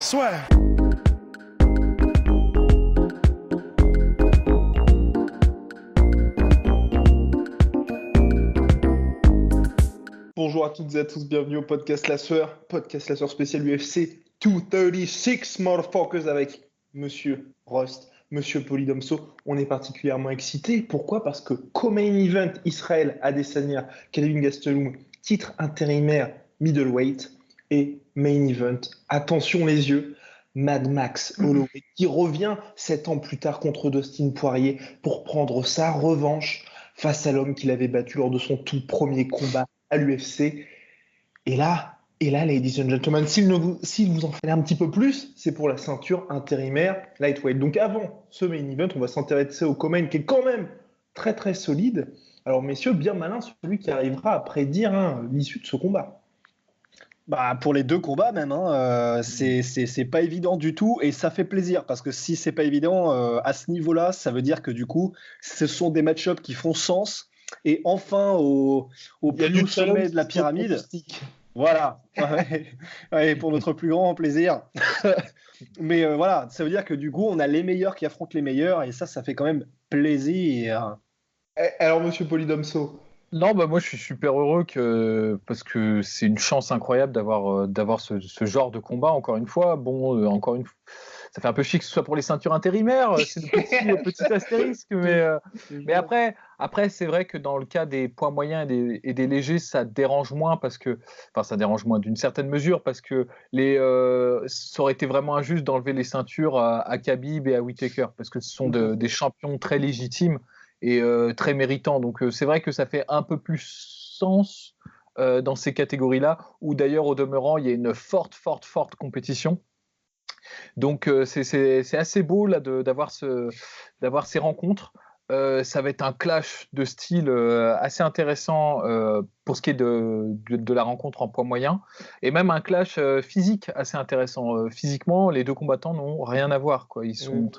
Swear. Bonjour à toutes et à tous, bienvenue au podcast La Sueur spécial UFC 236 motherfuckers avec Monsieur Rust, Monsieur Polydomso. On est particulièrement excités. Pourquoi? Parce que co-main event Israël Adesanya, Kelvin Gastelum, titre intérimaire middleweight et main event. Attention les yeux. Mad Max Holloway qui revient 7 ans plus tard contre Dustin Poirier pour prendre sa revanche face à l'homme qu'il avait battu lors de son tout premier combat à l'UFC. Et là, ladies and gentlemen, s'il vous en fallait un petit peu plus, c'est pour la ceinture intérimaire lightweight. Donc avant ce main event, on va s'intéresser au co-main qui est quand même très très solide. Alors messieurs, bien malin celui qui arrivera à prédire l'issue de ce combat. Bah, pour les deux combats même, c'est pas évident du tout et ça fait plaisir parce que si c'est pas évident à ce niveau-là, ça veut dire que du coup, ce sont des match-ups qui font sens et enfin au plus haut sommet de la pyramide. Voilà, ouais, pour notre plus grand plaisir. Mais voilà, ça veut dire que du coup, on a les meilleurs qui affrontent les meilleurs et ça fait quand même plaisir. Alors monsieur Polydomso. Non, bah moi je suis super heureux parce que c'est une chance incroyable d'avoir ce genre de combat encore une fois. Bon, encore une fois, ça fait un peu chic que ce soit pour les ceintures intérimaires, c'est le petit astérisque, mais après c'est vrai que dans le cas des poids moyens et des légers, ça dérange moins ça dérange moins d'une certaine mesure parce que ça aurait été vraiment injuste d'enlever les ceintures à Khabib et à Whittaker parce que ce sont des champions très légitimes et très méritant. Donc c'est vrai que ça fait un peu plus sens dans ces catégories-là, où d'ailleurs au demeurant il y a une forte compétition. Donc c'est assez beau là d'avoir ces rencontres. Ça va être un clash de style assez intéressant pour ce qui est de la rencontre en poids moyen, et même un clash physique assez intéressant. Physiquement, les deux combattants n'ont rien à voir, quoi. Ils sont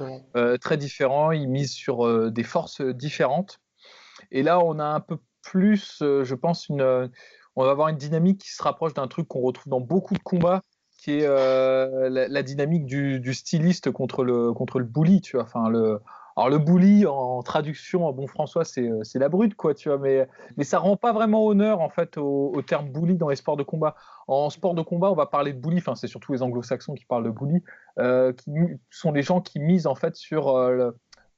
très différents, ils misent sur des forces différentes. Et là, on a un peu plus, je pense, on va avoir une dynamique qui se rapproche d'un truc qu'on retrouve dans beaucoup de combats, qui est la dynamique du styliste contre le bully, tu vois. Enfin, alors le bully en traduction en bon françois c'est la brute, quoi, tu vois, mais ça rend pas vraiment honneur en fait au terme bully dans les sports de combat. En sport de combat, on va parler de bully, enfin c'est surtout les anglo-saxons qui parlent de bully, qui sont les gens qui misent en fait sur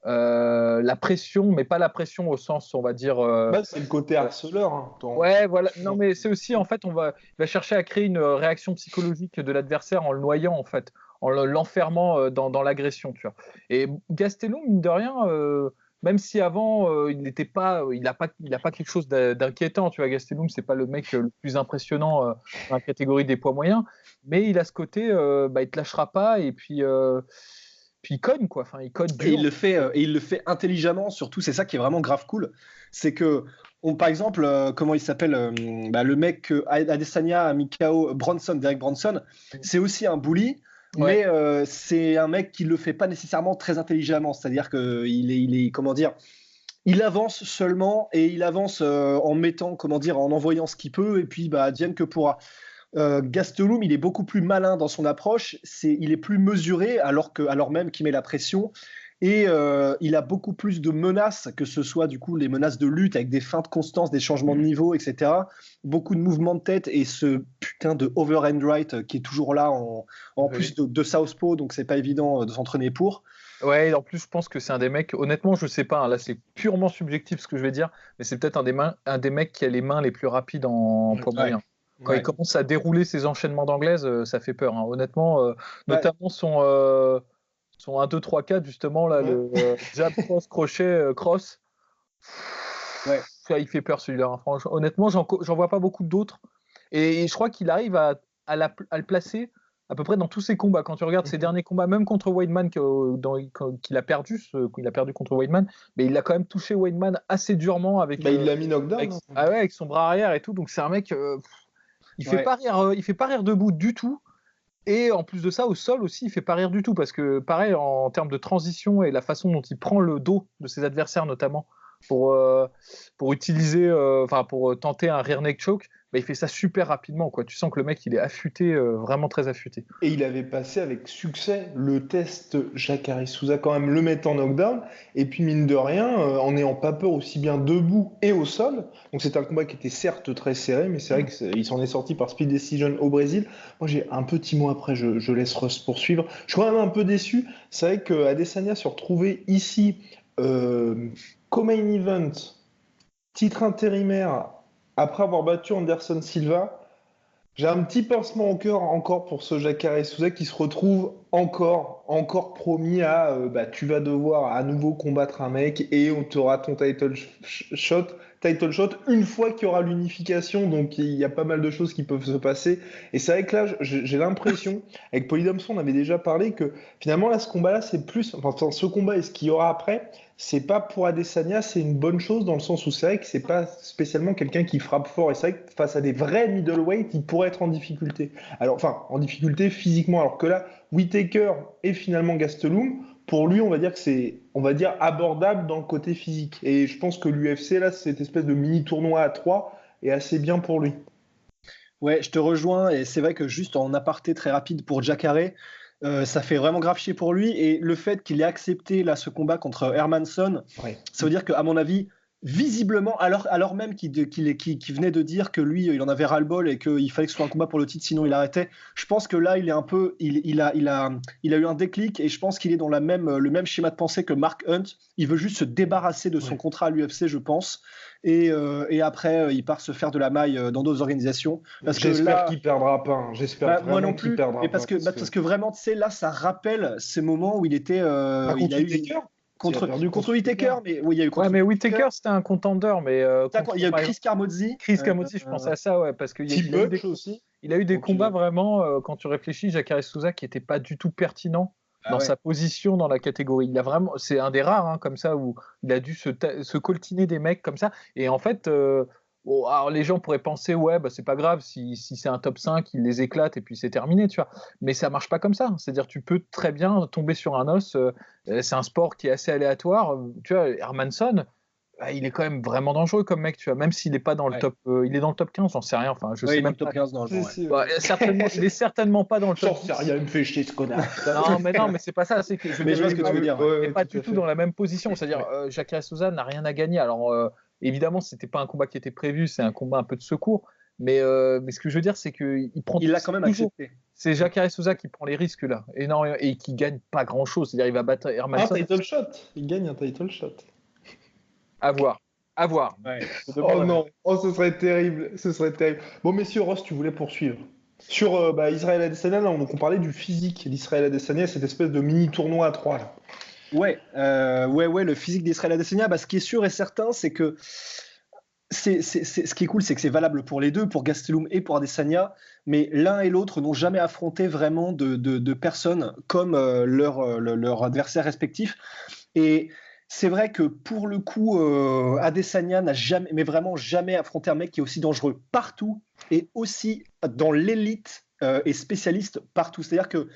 la pression, mais pas la pression au sens, on va dire. C'est le côté harceleur. Hein, ouais, voilà. Non, mais c'est aussi en fait, il va chercher à créer une réaction psychologique de l'adversaire en le noyant en fait, en l'enfermant dans l'agression, tu vois. Et Gastelum, mine de rien, même si avant il n'a pas quelque chose d'inquiétant, tu vois. Gastelum, c'est pas le mec le plus impressionnant dans la catégorie des poids moyens, mais il a ce côté, il te lâchera pas et puis il cogne, quoi. Enfin, il cogne dur. Et il le fait intelligemment, surtout. C'est ça qui est vraiment grave cool. C'est que, par exemple, comment il s'appelle, le mec Adesanya a mis KO Derek Bronson, c'est aussi un bully. Ouais. Mais c'est un mec qui le fait pas nécessairement très intelligemment. C'est-à-dire qu'il est, comment dire, il avance seulement et il avance en mettant, en envoyant ce qu'il peut et puis advienne que pourra. Gastelum, il est beaucoup plus malin dans son approche, il est plus mesuré alors même qu'il met la pression et il a beaucoup plus de menaces, que ce soit du coup les menaces de lutte avec des feintes constantes, des changements de niveau, etc. Beaucoup de mouvements de tête et ce putain de overhand right qui est toujours là en plus de southpaw, donc c'est pas évident de s'entraîner pour. Ouais, en plus je pense que c'est un des mecs, honnêtement je sais pas, hein, là c'est purement subjectif ce que je vais dire, mais c'est peut-être un des mecs qui a les mains les plus rapides en poids moyen. Quand il commence à dérouler ses enchaînements d'anglaises, ça fait peur, hein. Honnêtement, notamment son 1, 2, 3, 4, justement, là, le jab, cross, crochet, cross. Ouais. Ça, il fait peur celui-là. Hein. Franchement, honnêtement, j'en vois pas beaucoup d'autres. Et je crois qu'il arrive à le placer à peu près dans tous ses combats. Quand tu regardes ses derniers combats, même contre Weidman, qu'il a perdu contre Weidman, mais il a quand même touché Weidman assez durement avec. Il l'a mis knockdown. Avec son bras arrière et tout. Donc c'est un mec. Il fait pas rire debout du tout, et en plus de ça au sol aussi il fait pas rire du tout, parce que pareil en termes de transition et la façon dont il prend le dos de ses adversaires notamment pour utiliser, pour tenter un rear neck choke, bah, il fait ça super rapidement, quoi. Tu sens que le mec, il est affûté, vraiment très affûté. Et il avait passé avec succès le test Jacare Souza, quand même, le mettre en knockdown. Et puis, mine de rien, en n'ayant pas peur aussi bien debout et au sol. Donc, c'était un combat qui était certes très serré, mais c'est vrai qu'il s'en est sorti par speed decision au Brésil. Moi, j'ai un petit mot après, je laisse Russ poursuivre. Je suis quand même un peu déçu. C'est vrai qu'Adesanya se retrouvait ici, co-main event, titre intérimaire, après avoir battu Anderson Silva. J'ai un petit pincement au cœur encore pour ce Jacare Souza qui se retrouve encore promis à tu vas devoir à nouveau combattre un mec et on t'aura ton title shot une fois qu'il y aura l'unification. Donc il y a pas mal de choses qui peuvent se passer. Et c'est vrai que là, j'ai l'impression, avec Polydomson, on avait déjà parlé que finalement là, ce combat-là, c'est plus, enfin ce combat et ce qu'il y aura après, c'est pas pour Adesanya, c'est une bonne chose dans le sens où c'est vrai que c'est pas spécialement quelqu'un qui frappe fort. Et c'est vrai que face à des vrais middleweight, il pourrait être en difficulté. Alors, enfin, en difficulté physiquement. Alors que là, Whittaker et finalement Gastelum, pour lui, on va dire que c'est, on va dire, abordable dans le côté physique. Et je pense que l'UFC, là, cette espèce de mini tournoi à 3 est assez bien pour lui. Ouais, je te rejoins. Et c'est vrai que juste en aparté très rapide pour Jacare, ça fait vraiment grave chier pour lui. Et le fait qu'il ait accepté là, ce combat contre Hermansson, ça veut dire qu'à mon avis, visiblement, alors même qu'il venait de dire que lui, il en avait ras-le-bol et qu'il fallait que ce soit un combat pour le titre, sinon il arrêtait. Je pense que là, il est un peu, il a eu un déclic et je pense qu'il est dans le même schéma de pensée que Mark Hunt. Il veut juste se débarrasser de son contrat à l'UFC, je pense. Et après, il part se faire de la maille dans d'autres organisations. J'espère qu'il perdra pas. J'espère moi non qu'il plus. perdra mais parce que vraiment, tu sais, là, ça rappelle ces moments où il était. Il a eu contre Whittaker, mais oui, il y a eu contre mais Whittaker, c'était un contender, mais il y a eu Chris Camozzi. Chris Camozzi, je pensais à ça, ouais, parce qu'il il a eu des combats vraiment, quand tu réfléchis, Jacare Souza qui n'était pas du tout pertinent dans sa position dans la catégorie. Il a vraiment, c'est un des rares comme ça où il a dû se coltiner des mecs comme ça. Et en fait, alors les gens pourraient penser c'est pas grave si c'est un top 5, il les éclate et puis c'est terminé, tu vois. Mais ça marche pas comme ça. C'est-à-dire tu peux très bien tomber sur un os. C'est un sport qui est assez aléatoire. Tu vois, Hermansson, il est quand même vraiment dangereux comme mec, tu vois, même s'il n'est pas dans le top, il est dans le top 15, j'en sais rien, enfin, je sais même pas. Top 15 dans le certainement, il est certainement pas dans le top 10. J'en sais rien, il me fait chier ce connard. non, mais c'est pas ça, c'est que je vois ce que tu veux dire. Il n'est pas du tout dans la même position, c'est-à-dire Jacare Souza n'a rien à gagner. Alors évidemment, c'était pas un combat qui était prévu, c'est un combat un peu de secours, mais ce que je veux dire, c'est qu'il prend. Il l'a quand même accepté. C'est Jacare Souza qui prend les risques là, et qui gagne pas grand-chose, c'est-à-dire il va battre Hermansson. Un title shot, il gagne un title shot. À voir. Ouais. Oh non, ce serait terrible. Bon, messieurs, Ross, tu voulais poursuivre. Sur Israël Adesanya, on parlait du physique d'Israël Adesanya, cette espèce de mini tournoi à 3 là. Ouais, le physique d'Israël Adesanya, ce qui est sûr et certain, c'est que ce qui est cool, c'est que c'est valable pour les deux, pour Gastelum et pour Adesanya, mais l'un et l'autre n'ont jamais affronté vraiment de personnes comme leur adversaire respectif. Et c'est vrai que pour le coup, Adesanya n'a jamais, mais vraiment jamais affronté un mec qui est aussi dangereux partout et aussi dans l'élite et spécialiste partout. C'est-à-dire que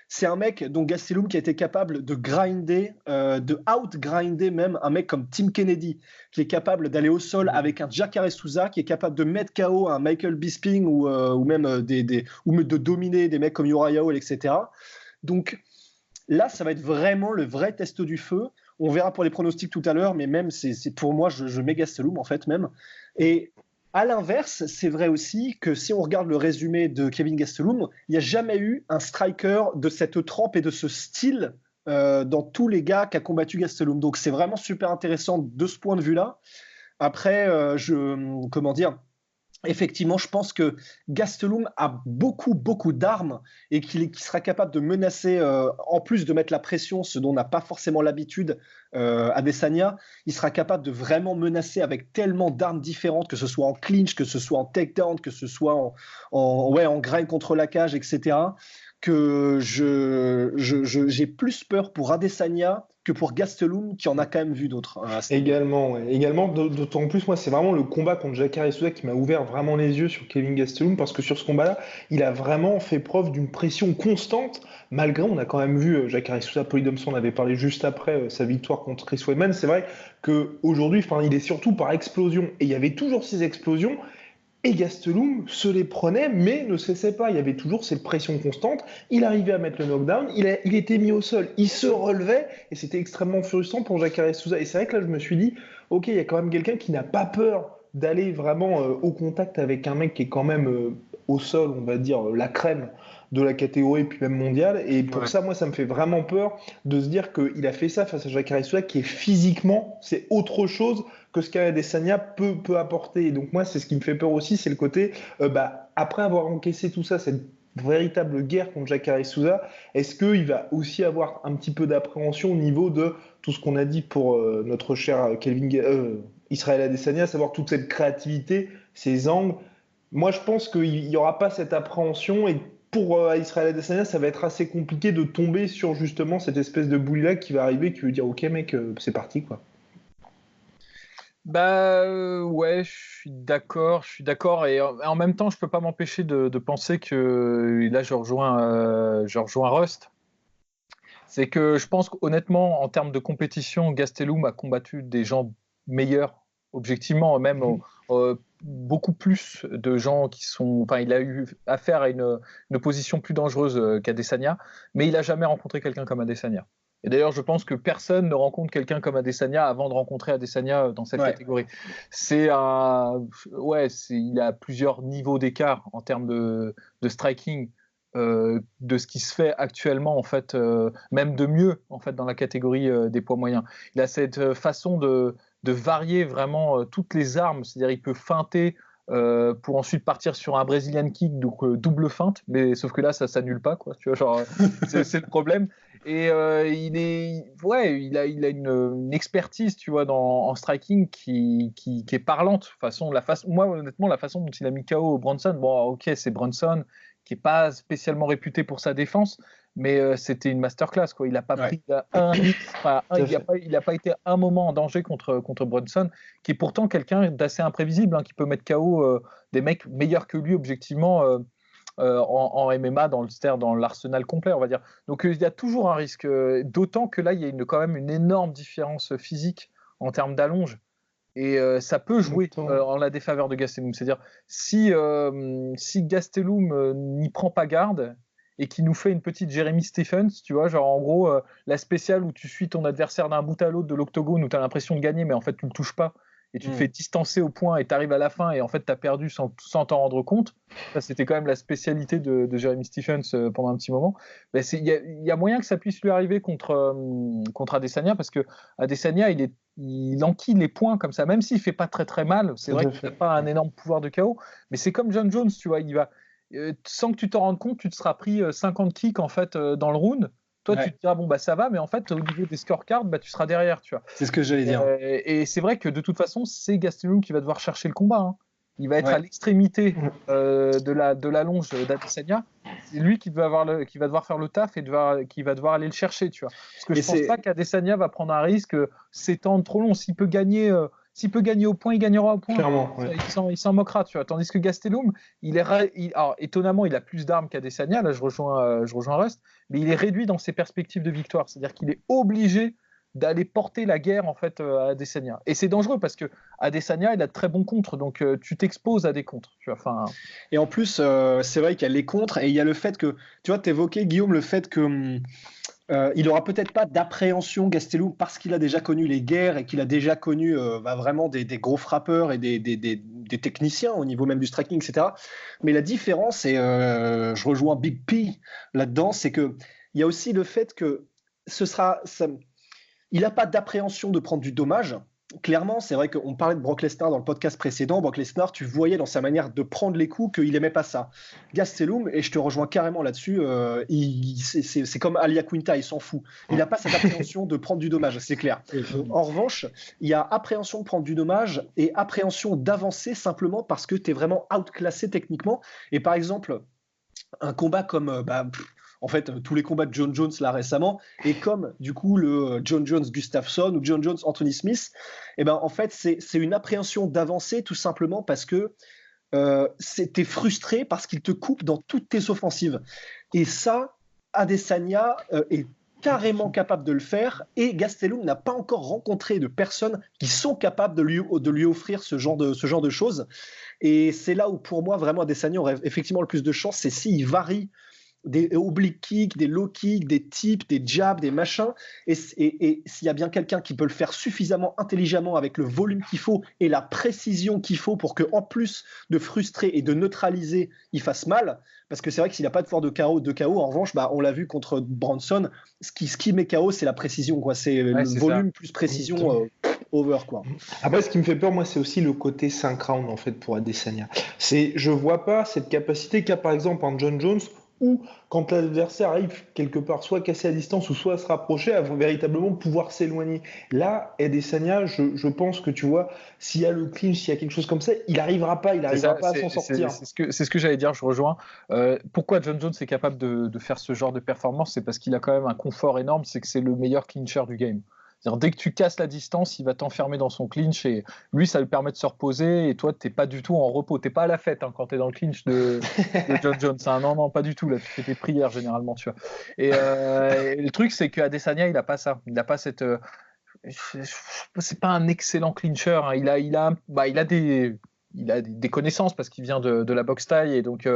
c'est un mec dont Gastelum qui a été capable de grinder, de out-grinder même un mec comme Tim Kennedy, qui est capable d'aller au sol avec un Jacare Souza, qui est capable de mettre KO un Michael Bisping ou même de dominer des mecs comme Uriah Hall, etc. Donc là, ça va être vraiment le vrai test du feu. On verra pour les pronostics tout à l'heure, mais même c'est pour moi, je mets Gastelum en fait même. Et à l'inverse, c'est vrai aussi que si on regarde le résumé de Kevin Gastelum, il n'y a jamais eu un striker de cette trempe et de ce style dans tous les gars qu'a combattu Gastelum. Donc c'est vraiment super intéressant de ce point de vue-là. Après, effectivement, je pense que Gastelum a beaucoup d'armes et qu'il sera capable de menacer, en plus de mettre la pression, ce dont on n'a pas forcément l'habitude Adesanya, il sera capable de vraiment menacer avec tellement d'armes différentes, que ce soit en clinch, que ce soit en takedown, que ce soit en grind contre la cage, etc., que j'ai plus peur pour Adesanya que pour Gastelum, qui en a quand même vu d'autres. Également, ouais. Également, d'autant plus, moi, c'est vraiment le combat contre Jacare Souza qui m'a ouvert vraiment les yeux sur Kelvin Gastelum, parce que sur ce combat-là, il a vraiment fait preuve d'une pression constante, malgré, on a quand même vu Jacare Souza, Polydomson, on avait parlé juste après sa victoire contre Chris Weidman. C'est vrai qu'aujourd'hui, il est surtout par explosion, et il y avait toujours ces explosions. Et Gastelum se les prenait, mais ne cessait pas. Il y avait toujours cette pression constante. Il arrivait à mettre le knockdown, il était mis au sol, il se relevait, et c'était extrêmement frustrant pour Jacare Souza. Et c'est vrai que là, je me suis dit, ok, il y a quand même quelqu'un qui n'a pas peur d'aller vraiment au contact avec un mec qui est quand même au sol, on va dire, la crème de la catégorie, puis même mondiale. Et pour ça, moi, ça me fait vraiment peur de se dire qu'il a fait ça face à Jacare Souza, qui est physiquement, c'est autre chose que ce qu'Adesanya peut apporter. Et donc moi, c'est ce qui me fait peur aussi, c'est le côté, après avoir encaissé tout ça, cette véritable guerre contre Jacare Souza, est-ce qu'il va aussi avoir un petit peu d'appréhension au niveau de tout ce qu'on a dit pour notre cher Israël Adesanya, à savoir toute cette créativité, ces angles. Moi, je pense qu'il n'y aura pas cette appréhension, et pour Israël Adesanya, ça va être assez compliqué de tomber sur justement cette espèce de boule-là qui va arriver, qui veut dire, ok mec, c'est parti quoi. Ouais, je suis d'accord, et en même temps, je peux pas m'empêcher de penser que là, je rejoins Rust. C'est que je pense qu'honnêtement, en termes de compétition, Gastelum a combattu des gens meilleurs, objectivement, même beaucoup plus de gens qui sont. Enfin, il a eu affaire à une opposition plus dangereuse qu'Adesanya, mais il a jamais rencontré quelqu'un comme Adesanya. Et d'ailleurs, je pense que personne ne rencontre quelqu'un comme Adesanya avant de rencontrer Adesanya dans cette catégorie. Il a plusieurs niveaux d'écart en termes de striking de ce qui se fait actuellement, en fait, même de mieux en fait, dans la catégorie des poids moyens. Il a cette façon de varier vraiment toutes les armes, c'est-à-dire il peut feinter pour ensuite partir sur un Brazilian kick, donc double feinte, mais sauf que là ça s'annule pas, quoi. Tu vois, genre c'est le problème. Et il a une expertise, tu vois, en striking qui est parlante. Moi, honnêtement, la façon dont il a mis KO Brunson, bon, ok, c'est Brunson qui est pas spécialement réputé pour sa défense, mais c'était une masterclass, quoi. Il n'a pas pris il a pas été un moment en danger contre Brunson, qui est pourtant quelqu'un d'assez imprévisible, hein, qui peut mettre KO des mecs meilleurs que lui objectivement. En MMA dans l'arsenal complet, on va dire. Donc il y a toujours un risque, d'autant que là il y a quand même une énorme différence physique en termes d'allonge, et ça peut jouer en la défaveur de Gastelum. C'est-à-dire si Gastelum n'y prend pas garde et qui nous fait une petite Jeremy Stephens, tu vois, genre en gros la spéciale où tu suis ton adversaire d'un bout à l'autre de l'octogone, où tu as l'impression de gagner mais en fait tu le touches pas, et tu te fais distancer au point et tu arrives à la fin et en fait tu as perdu sans t'en rendre compte. Ça, c'était quand même la spécialité de Jeremy Stephens pendant un petit moment. Il y a moyen que ça puisse lui arriver contre Adesanya, parce que Adesanya il enquille les points comme ça, même s'il fait pas très très mal. C'est vrai qu'il n'a pas un énorme pouvoir de KO, mais c'est comme John Jones, tu vois, il va sans que tu t'en rendes compte, tu te seras pris 50 kicks en fait dans le round. Toi, tu te diras, bon, ça va, mais en fait, au niveau des scorecards, tu seras derrière, tu vois. C'est ce que j'allais dire. Et c'est vrai que de toute façon, c'est Gastelum qui va devoir chercher le combat, hein. Il va être à l'extrémité de la longe d'Adesanya. C'est lui qui va devoir faire le taf et qui va devoir aller le chercher, tu vois. Parce que je pense pas qu'Adesanya va prendre un risque, s'étendre trop long. S'il peut gagner au point, il gagnera au point. Clairement, il s'en moquera, tu vois. Tandis que Gastelum, alors, étonnamment, il a plus d'armes qu'Adesanya. Là, je rejoins Rust, mais il est réduit dans ses perspectives de victoire. C'est-à-dire qu'il est obligé d'aller porter la guerre en fait à Adesanya. Et c'est dangereux parce que Adesanya, il a de très bons contres, donc tu t'exposes à des contres. Tu vois, et en plus, c'est vrai qu'il y a les contres, et il y a le fait que, tu vois, t'évoquais, Guillaume, le fait que il aura peut-être pas d'appréhension, Gastelum, parce qu'il a déjà connu les guerres et qu'il a déjà connu vraiment des gros frappeurs et des techniciens au niveau même du striking, etc. Mais la différence, et je rejoins Big P là-dedans, c'est que il y a aussi le fait que il n'a pas d'appréhension de prendre du dommage. Clairement, c'est vrai qu'on parlait de Brock Lesnar dans le podcast précédent. Brock Lesnar, tu voyais dans sa manière de prendre les coups qu'il n'aimait pas ça. Gastelum, et je te rejoins carrément là-dessus, c'est comme Alia Quinta, il s'en fout. Il n'a pas cette appréhension de prendre du dommage, c'est clair. En revanche, il y a appréhension de prendre du dommage et appréhension d'avancer simplement parce que tu es vraiment outclassé techniquement. Et par exemple, un combat comme... en fait tous les combats de John Jones là récemment, et comme du coup le John Jones Gustafsson ou John Jones Anthony Smith, et ben en fait c'est une appréhension d'avancée tout simplement parce que t'es frustré parce qu'il te coupe dans toutes tes offensives. Et ça, Adesanya est carrément capable de le faire, et Gastelum n'a pas encore rencontré de personnes qui sont capables de lui offrir ce genre de choses. Et c'est là où pour moi vraiment Adesanya aurait effectivement le plus de chance, c'est s'il varie des oblique kicks, des low kicks, des tips, des jabs, des machins. Et s'il y a bien quelqu'un qui peut le faire suffisamment intelligemment avec le volume qu'il faut et la précision qu'il faut pour qu'en plus de frustrer et de neutraliser, il fasse mal. Parce que c'est vrai que s'il n'a pas de fort de KO, en revanche, bah, on l'a vu contre Bronson, ce qui met KO, c'est la précision, quoi. C'est le volume ça. Plus précision over, quoi. Après, ce qui me fait peur, moi, c'est aussi le côté 5 rounds, en fait, pour Adesanya. Je vois pas cette capacité qu'a, par exemple, un John Jones, ou quand l'adversaire arrive quelque part soit casser à distance ou soit à se rapprocher, à véritablement pouvoir s'éloigner. Là, Adesanya, je pense que tu vois, s'il y a le clinch, s'il y a quelque chose comme ça, il n'arrivera pas à s'en sortir. C'est ce que j'allais dire, je rejoins. Pourquoi John Jones est capable de faire ce genre de performance, c'est parce qu'il a quand même un confort énorme, c'est que c'est le meilleur clincher du game. C'est-à-dire, dès que tu casses la distance, il va t'enfermer dans son clinch et lui, ça lui permet de se reposer. Et toi, tu n'es pas du tout en repos. Tu n'es pas à la fête quand tu es dans le clinch de John Jones. Non, pas du tout. Là, tu fais tes prières généralement. Tu vois. Et le truc, c'est qu'Adesanya, il n'a pas ça. Il n'a pas cette. C'est pas un excellent clincher. Hein. Il a des connaissances parce qu'il vient de la boxe thaï et donc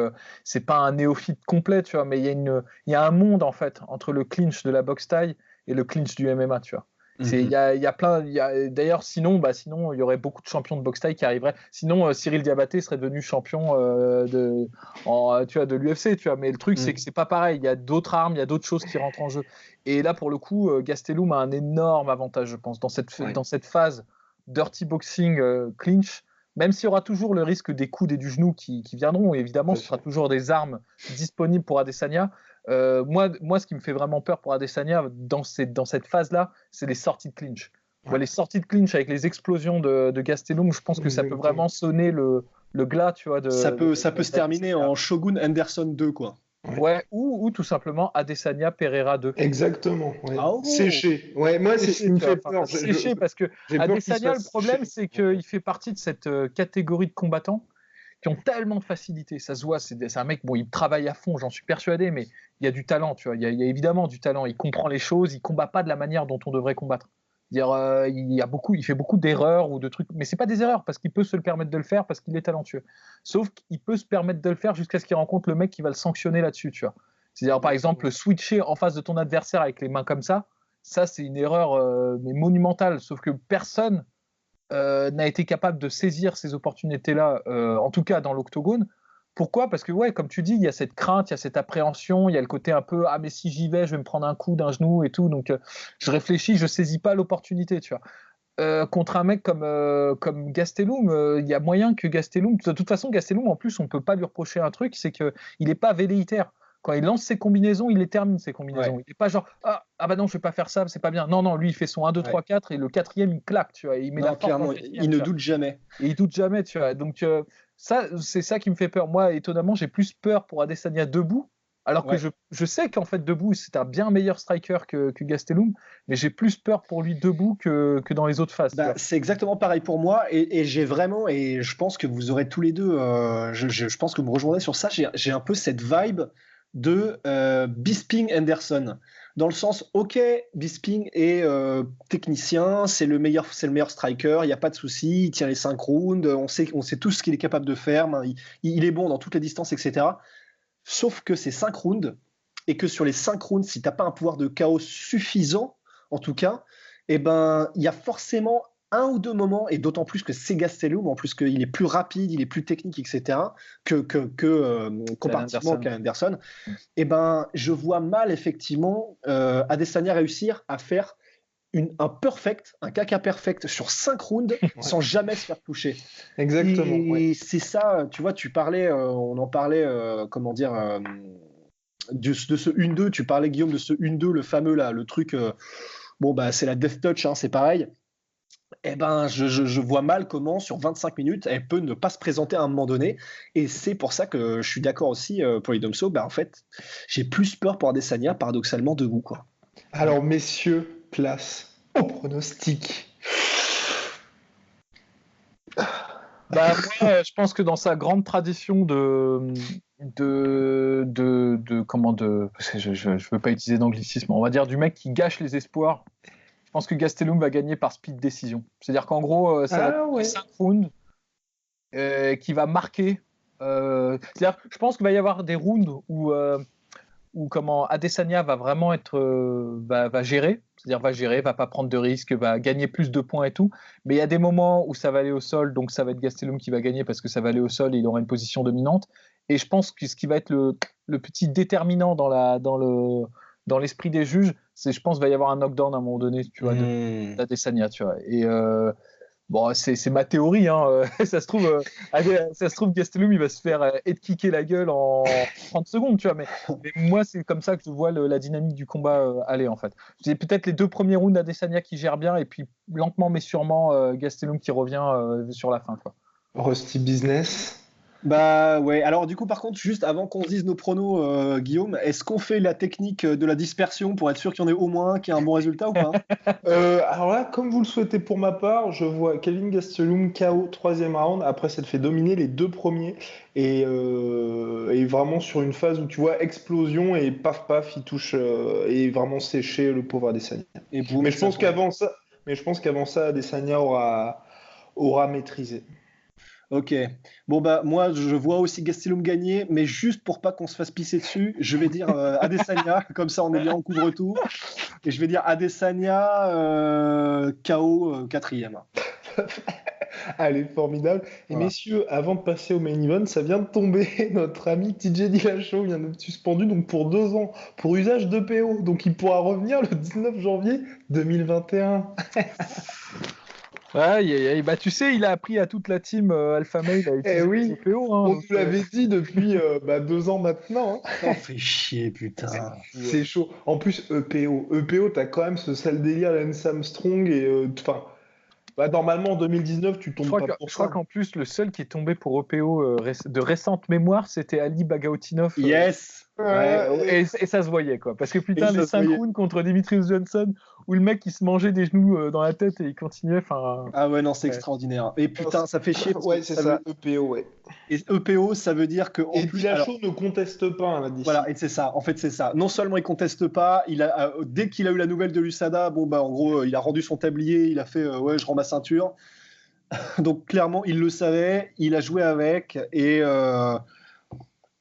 c'est pas un néophyte complet, tu vois. Mais il y a un monde en fait entre le clinch de la boxe thaï et le clinch du MMA, tu vois. Il y a plein. D'ailleurs, sinon, il y aurait beaucoup de champions de boxe thaï qui arriveraient. Sinon, Cyril Diabaté serait devenu champion de l'UFC, tu vois. Mais le truc, c'est que c'est pas pareil. Il y a d'autres armes, il y a d'autres choses qui rentrent en jeu. Et là, pour le coup, Gastelum a un énorme avantage, je pense, dans cette phase dirty boxing clinch. Même s'il y aura toujours le risque des coudes et du genou qui viendront, évidemment, ce sera toujours des armes disponibles pour Adesanya. Moi, ce qui me fait vraiment peur pour Adesanya dans cette phase-là, c'est les sorties de clinch. Ouais. Les sorties de clinch avec les explosions de Gastelum, je pense que ça peut vraiment sonner le glas, tu vois. Ça peut se terminer en Shogun Anderson 2, quoi. Ouais, ou tout simplement Adesanya Pereira 2. Exactement. Ouais. Séché. Ouais, moi, c'est ce qui me fait peur. Séché parce que Adesanya, le problème, c'est qu'il fait partie de cette catégorie de combattants qui ont tellement de facilité. Ça se voit, c'est un mec, bon, il travaille à fond, j'en suis persuadé, mais il y a du talent, tu vois. Il y a évidemment du talent. Il comprend les choses, il combat pas de la manière dont on devrait combattre. Il fait beaucoup d'erreurs ou de trucs, mais c'est pas des erreurs parce qu'il peut se le permettre de le faire parce qu'il est talentueux. Sauf qu'il peut se permettre de le faire jusqu'à ce qu'il rencontre le mec qui va le sanctionner là-dessus, tu vois. C'est-à-dire, par exemple, switcher en face de ton adversaire avec les mains comme ça c'est une erreur mais monumentale. Sauf que personne n'a été capable de saisir ces opportunités-là, en tout cas dans l'octogone. Pourquoi ? Parce que, ouais, comme tu dis, il y a cette crainte, il y a cette appréhension, il y a le côté un peu « Ah, mais si j'y vais, je vais me prendre un coup d'un genou et tout. » Donc, je réfléchis, je saisis pas l'opportunité, tu vois. Contre un mec comme Gastelum, il y a moyen que Gastelum... De toute façon, Gastelum, en plus, on peut pas lui reprocher un truc, c'est qu'il n'est pas velléitaire. Quand il lance ses combinaisons, il les termine, ses combinaisons. Ouais. Il n'est pas genre ah bah non, je vais pas faire ça, c'est pas bien. Non, lui, il fait son 1, 2, 3, 4 et le quatrième, il claque, tu vois. Il met la clairement, il ne doute jamais. Et il doute jamais, tu vois. Donc, c'est ça qui me fait peur. Moi, étonnamment, j'ai plus peur pour Adesanya debout, alors que je sais qu'en fait, debout, c'est un bien meilleur striker que Gastelum, mais j'ai plus peur pour lui debout que dans les autres phases. C'est exactement pareil pour moi, et j'ai vraiment, et je pense que vous aurez tous les deux, je pense que vous me rejoindrez sur ça, j'ai un peu cette vibe de Bisping Anderson, dans le sens ok, Bisping est technicien, c'est le meilleur striker, il n'y a pas de souci, il tient les 5 rounds, on sait tout ce qu'il est capable de faire, il est bon dans toutes les distances, etc. Sauf que c'est 5 rounds, et que sur les 5 rounds, si tu n'as pas un pouvoir de KO suffisant, en tout cas, il y a forcément un ou deux moments, et d'autant plus que c'est Gastelum, en plus qu'il est plus rapide, il est plus technique, etc., comparativement qu'à Anderson, je vois mal, effectivement, Adesanya réussir à faire un caca perfect sur 5 rounds sans jamais se faire toucher. Exactement. Et c'est ça, tu vois, on en parlait, de ce 1-2, tu parlais, Guillaume, de ce 1-2, le fameux, là, le truc, c'est la death touch, hein, c'est pareil. eh ben, je vois mal comment, sur 25 minutes, elle peut ne pas se présenter à un moment donné. Et c'est pour ça que je suis d'accord aussi pour les Domso. En fait, j'ai plus peur pour Adesanya, paradoxalement, debout, quoi. Alors, messieurs, place au pronostic. Moi, je pense que dans sa grande tradition parce que je veux pas utiliser d'anglicisme, on va dire du mec qui gâche les espoirs. Je pense que Gastelum va gagner par speed décision. C'est-à-dire qu'en gros, ça va être 5 rounds qui va marquer. C'est-à-dire, je pense qu'il va y avoir des rounds où Adesanya va vraiment être va gérer, c'est-à-dire va pas prendre de risques, va gagner plus de points et tout, mais il y a des moments où ça va aller au sol, donc ça va être Gastelum qui va gagner parce que ça va aller au sol et il aura une position dominante, et je pense que ce qui va être le petit déterminant dans l'esprit des juges, c'est, je pense, va y avoir un knockdown à un moment donné, tu vois, d'Adesanya, tu vois, et bon, c'est ma théorie, hein. Ça se trouve, Gastelum, il va se faire head-kicker la gueule en 30 secondes, tu vois. Mais moi, c'est comme ça que je vois la dynamique du combat aller, en fait. C'est peut-être les 2 premiers rounds d'Adesanya qui gèrent bien, et puis lentement mais sûrement Gastelum qui revient sur la fin, quoi. Rusty Business. Bah ouais, alors du coup par contre, juste avant qu'on se dise nos pronos, Guillaume, est-ce qu'on fait la technique de la dispersion pour être sûr qu'il y en ait au moins un qui ait un bon résultat ou pas? Alors là, comme vous le souhaitez pour ma part, je vois Kelvin Gastelum KO 3e round, après s'être fait dominer les 2 premiers, et vraiment sur une phase où tu vois explosion et paf paf, il touche et vraiment séché le pauvre Adesanya. Et boum, Mais je pense qu'avant ça, Adesanya aura maîtrisé. Ok. Bon bah moi je vois aussi Gastelum gagner, mais juste pour pas qu'on se fasse pisser dessus, je vais dire Adesanya, comme ça on est bien, on couvre tout. Et je vais dire Adesanya KO 4e. Allez, formidable. Et Voilà. messieurs, avant de passer au main event, ça vient de tomber. Notre ami TJ Dillashaw vient d'être suspendu donc pour 2 ans pour usage d'EPO. Donc il pourra revenir le 19 janvier 2021. Ouais, bah, tu sais, il a appris à toute la team Alpha Male à utiliser oui, le PO. Hein, on donc, nous l'avait dit depuis 2 ans maintenant, hein. Ça fait chier, putain. C'est chaud. En plus, EPO, t'as quand même ce sale délire Lance Armstrong et normalement en 2019, tu tombes pas pour je ça. crois qu'en plus, le seul qui est tombé pour EPO de récente mémoire, c'était Ali Bagautinov. Yes. Et ça se voyait, quoi. Parce que putain, ça les se 5 voyait. rounds contre Demetrius Johnson, où le mec il se mangeait des genoux dans la tête et il continuait. Ah ouais, non, c'est Ouais. extraordinaire. Et putain, ça fait chier parce Ouais, que c'est ça, EPO, ouais. Et EPO, ça veut dire que en Et plus, alors, Dillashaw ne conteste pas, hein, là-dessus. voilà, et c'est ça. En fait, c'est ça. Non seulement il conteste pas, dès qu'il a eu la nouvelle de l'USADA, bon bah en gros, il a rendu son tablier, il a fait ouais, je rends ma ceinture. Donc clairement, il le savait, il a joué avec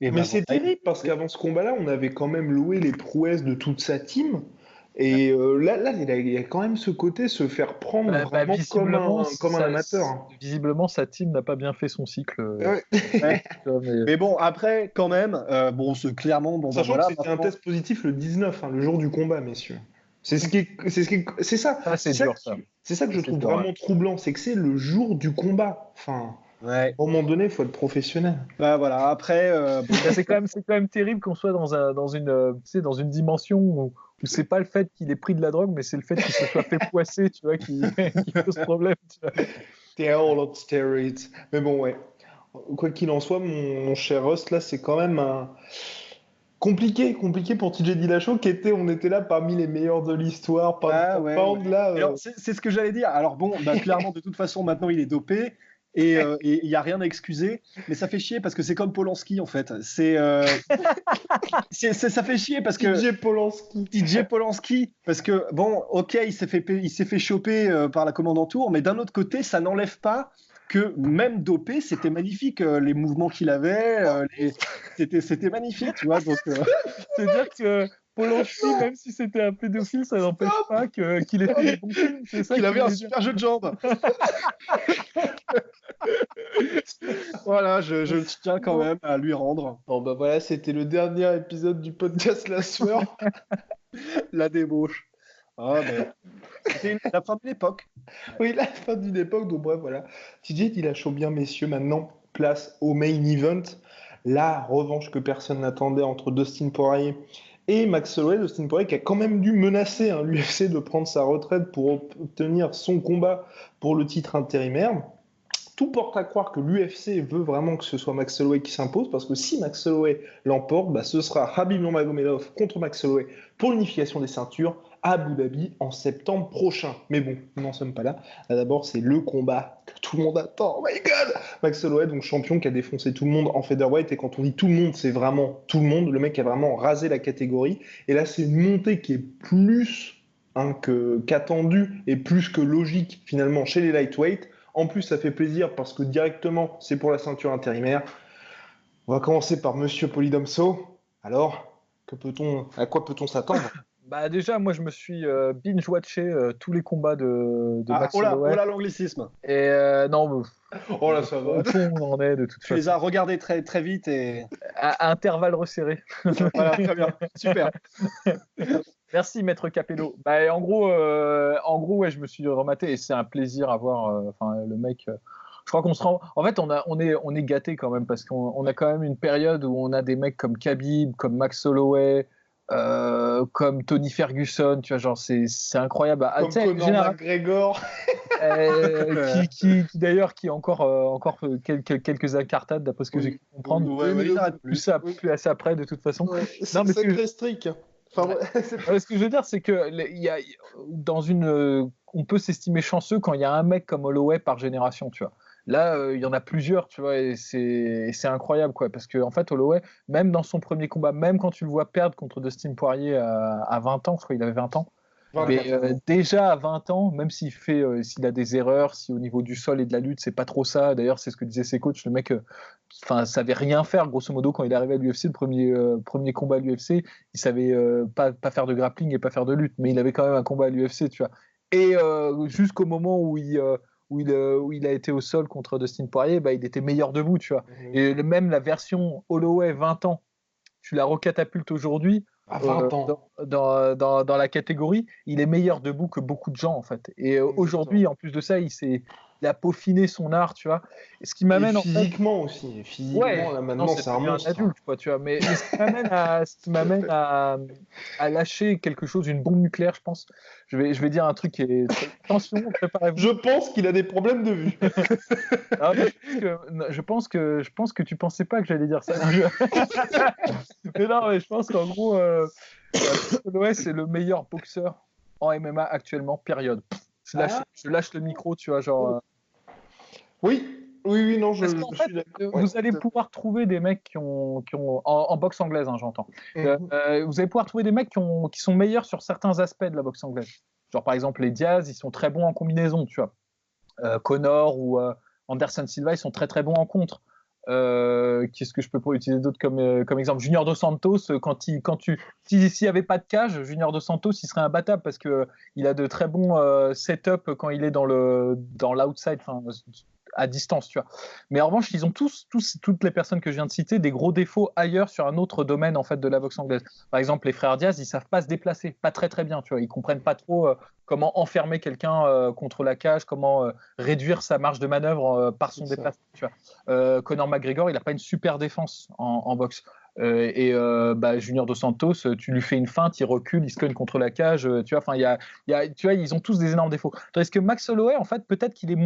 Mais bah, c'est voilà. terrible parce qu'avant ce combat-là, on avait quand même loué les prouesses de toute sa team. Et là, il y a quand même ce côté se faire prendre vraiment comme un amateur, hein. Visiblement, sa team n'a pas bien fait son cycle. Ouais. Ouais. Tu vois, mais- Mais bon, après, quand même, bon, c'est clairement, bon, bah, Sachant voilà. que c'était un maintenant- test positif le 19, hein, le jour du combat, messieurs. C'est ça. Ça, c'est dur, ça. C'est ça que je C'est trouve dur, vraiment ouais. troublant, c'est que c'est le jour du combat. Enfin, Ouais. à un moment donné, il faut être professionnel. Bah voilà. Après, bon, Là, c'est quand même terrible qu'on soit dans une dimension où c'est pas le fait qu'il ait pris de la drogue, mais c'est le fait qu'il se soit fait poisser, tu vois, qui pose problème. Tu vois. T'es all on steroids. Mais bon, ouais. Quoi qu'il en soit, mon cher Rust, là, c'est quand même compliqué pour TJ Dillashaw, on était là parmi les meilleurs de l'histoire, pound ah, for ouais, pound, ouais. là. Alors, c'est ce que j'allais dire. Alors bon, bah, clairement, de toute façon, maintenant, il est dopé. Et il n'y a rien à excuser, mais ça fait chier parce que c'est comme Polanski en fait. Ça fait chier parce que TJ Polanski. TJ Polanski, parce que bon, ok, il s'est fait choper par la commandant Tour, mais d'un autre côté, ça n'enlève pas que même dopé, c'était magnifique les mouvements qu'il avait, c'était magnifique, tu vois. Donc C'est-à-dire que Polanski, même si c'était un pédophile, ça n'empêche pas qu'il ait fait des bons films. C'est ça il avait qu'il un voulait dire. super jeu de jambes. Voilà, je tiens quand même à lui rendre Bon, bah voilà, c'était le dernier épisode du podcast La Sueur. la débauche. Ah, mais c'était la fin de l'époque. Oui, la fin d'une époque, donc bref, voilà. TJ Dillashaw, bien messieurs, maintenant, place au main event. La revanche que personne n'attendait entre Dustin Poirier Et Max Holloway, Dustin Poirier, qui a quand même dû menacer l'UFC de prendre sa retraite pour obtenir son combat pour le titre intérimaire. Tout porte à croire que l'UFC veut vraiment que ce soit Max Holloway qui s'impose, parce que si Max Holloway l'emporte, ce sera Khabib Nurmagomedov contre Max Holloway pour l'unification des ceintures à Abu Dhabi en septembre prochain. Mais bon, nous n'en sommes pas là. Là d'abord, c'est le combat que tout le monde attend. Oh my God! Max Holloway, donc champion qui a défoncé tout le monde en featherweight, et quand on dit tout le monde, c'est vraiment tout le monde. Le mec a vraiment rasé la catégorie. Et là, c'est une montée qui est plus qu'attendue et plus que logique finalement chez les lightweight. En plus, ça fait plaisir parce que directement, c'est pour la ceinture intérimaire. On va commencer par Monsieur Polydomso. Alors, à quoi peut-on s'attendre? Déjà, moi, je me suis binge-watché tous les combats de Max Holloway. Oh là, l'anglicisme. Et non, oh là, ça va. On en est de toute façon. Tu les as regardés très, très vite et à intervalles resserrés. Voilà, très bien, super. Merci, maître Capello. En gros, ouais, je me suis rematé et c'est un plaisir à voir. Le mec. Je crois qu'on se rend. En fait, on est gâté quand même parce qu'on a quand même une période où on a des mecs comme Khabib, comme Max Holloway, comme Tony Ferguson. Tu vois, genre c'est incroyable. Comme Conor McGregor. Qui d'ailleurs qui a encore quelques incartades d'après ce que j'ai pu comprendre. Plus assez après de toute façon. Ouais, c'est sacré strict. Ce que je veux dire, c'est que on peut s'estimer chanceux quand il y a un mec comme Holloway par génération, tu vois. Là, il y en a plusieurs, tu vois, et c'est incroyable, quoi, parce que en fait, Holloway, même dans son premier combat, même quand tu le vois perdre contre Dustin Poirier à 20 ans, je crois qu'il avait 20 ans, mais déjà à 20 ans, même s'il a des erreurs, si au niveau du sol et de la lutte, c'est pas trop ça. D'ailleurs, c'est ce que disaient ses coachs. Le mec, savait rien faire, grosso modo, quand il est arrivé à l'UFC, le premier combat à l'UFC, il savait pas faire de grappling et pas faire de lutte, mais il avait quand même un combat à l'UFC, tu vois. Et jusqu'au moment où il a été au sol contre Dustin Poirier, il était meilleur debout, tu vois. Et même la version Holloway 20 ans, tu la recatapultes aujourd'hui. À 20 ans. Dans la catégorie, il est meilleur debout que beaucoup de gens en fait. Et aujourd'hui, en plus de ça, il a peaufiné son art, tu vois. Et ce qui m'amène physiquement aussi. Physiquement, là maintenant, c'est un monstre. Adulte, quoi, tu vois. Mais ce qui m'amène à lâcher quelque chose, une bombe nucléaire, je pense. Je vais dire un truc qui est attention, préparez-vous. Je pense qu'il a des problèmes de vue. Je pense que tu pensais pas que j'allais dire ça. Mais non, mais je pense qu'en gros, Holloway, c'est le meilleur boxeur en MMA actuellement, période. Je lâche le micro, tu vois, genre. Oui, non, je suis d'accord. Vous allez pouvoir trouver des mecs qui ont en boxe anglaise, hein, j'entends. Vous allez pouvoir trouver des mecs qui sont meilleurs sur certains aspects de la boxe anglaise. Genre, par exemple, les Diaz, ils sont très bons en combinaison, tu vois. Connor ou Anderson Silva, ils sont très très bons en contre. Qu'est-ce que je peux utiliser d'autre comme exemple? Junior Dos Santos, s'il n'y avait pas de cage, Junior Dos Santos, il serait imbattable parce qu'il a de très bons setup quand il est dans l'outside, à distance, tu vois. Mais en revanche, ils ont toutes les personnes que je viens de citer, des gros défauts ailleurs sur un autre domaine en fait de la boxe anglaise. Par exemple, les frères Diaz, ils savent pas se déplacer, pas très très bien, tu vois. Ils comprennent pas trop comment enfermer quelqu'un contre la cage, comment réduire sa marge de manœuvre par son déplacement, tu vois. Conor McGregor, il a pas une super défense en boxe. Junior Dos Santos, tu lui fais une feinte, il recule, il se cogne contre la cage, tu vois. Enfin, tu vois, ils ont tous des énormes défauts. Tandis que Max Holloway, en fait, peut-être qu'il est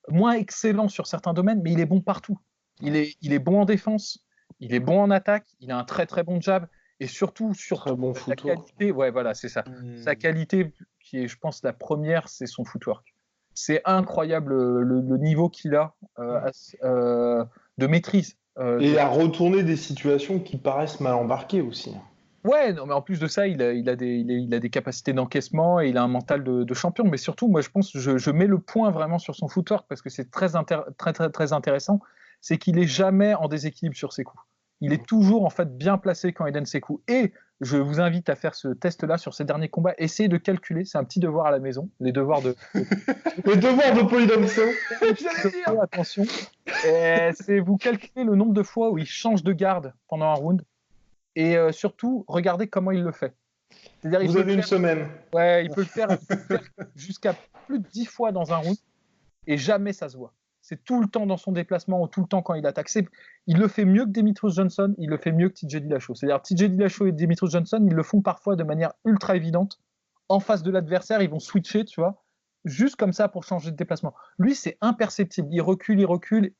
moins excellent sur certains domaines, mais il est bon partout. Il est bon en défense, il est bon en attaque, il a un très très bon jab, et surtout bon sa qualité, ouais voilà, c'est ça. Sa qualité, qui est, je pense, la première, c'est son footwork. C'est incroyable le niveau qu'il a de maîtrise. Et à retourner des situations qui paraissent mal embarquées aussi. Ouais, non, mais en plus de ça, il a des capacités d'encaissement et il a un mental de champion. Mais surtout, moi, je pense, je mets le point vraiment sur son footwork parce que c'est très, très, très, très intéressant. C'est qu'il est jamais en déséquilibre sur ses coups. Il est toujours en fait bien placé quand il donne ses coups. Et je vous invite à faire ce test-là sur ces derniers combats. Essayez de calculer. C'est un petit devoir à la maison. Les devoirs de Polydomso. Attention. C'est vous calculez le nombre de fois où il change de garde pendant un round. Et surtout, regardez comment il le fait. C'est-à-dire, vous avez une semaine. Ouais, il peut le faire jusqu'à plus de 10 fois dans un round et jamais ça se voit. c'est tout le temps dans son déplacement ou tout le temps quand il attaque. Il le fait mieux que Demetrius Johnson, il le fait mieux que TJ Dillashaw. C'est-à-dire TJ Dillashaw et Demetrius Johnson, ils le font parfois de manière ultra évidente. En face de l'adversaire, ils vont switcher, tu vois, juste comme ça pour changer de déplacement. Lui, c'est imperceptible. Il recule,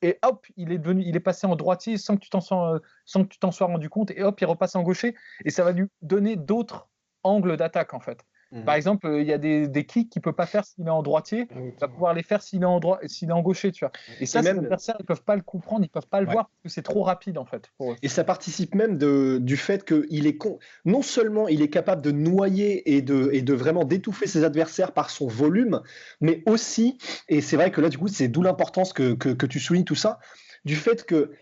et hop, il est passé en droitier sans que tu t'en sois rendu compte, et hop, il repasse en gaucher, et ça va lui donner d'autres angles d'attaque, en fait. Par exemple, il y a des kicks qu'il ne peut pas faire s'il est en droitier, il va pouvoir les faire s'il est en gaucher, tu vois. Et ça, les adversaires, ils ne peuvent pas le comprendre, ils ne peuvent pas le voir, parce que c'est trop rapide, en fait, pour eux. Et ça participe même du fait qu'il est non seulement il est capable de noyer et de vraiment d'étouffer ses adversaires par son volume, mais aussi, et c'est vrai que là, du coup, c'est d'où l'importance que tu soulignes tout ça, du fait que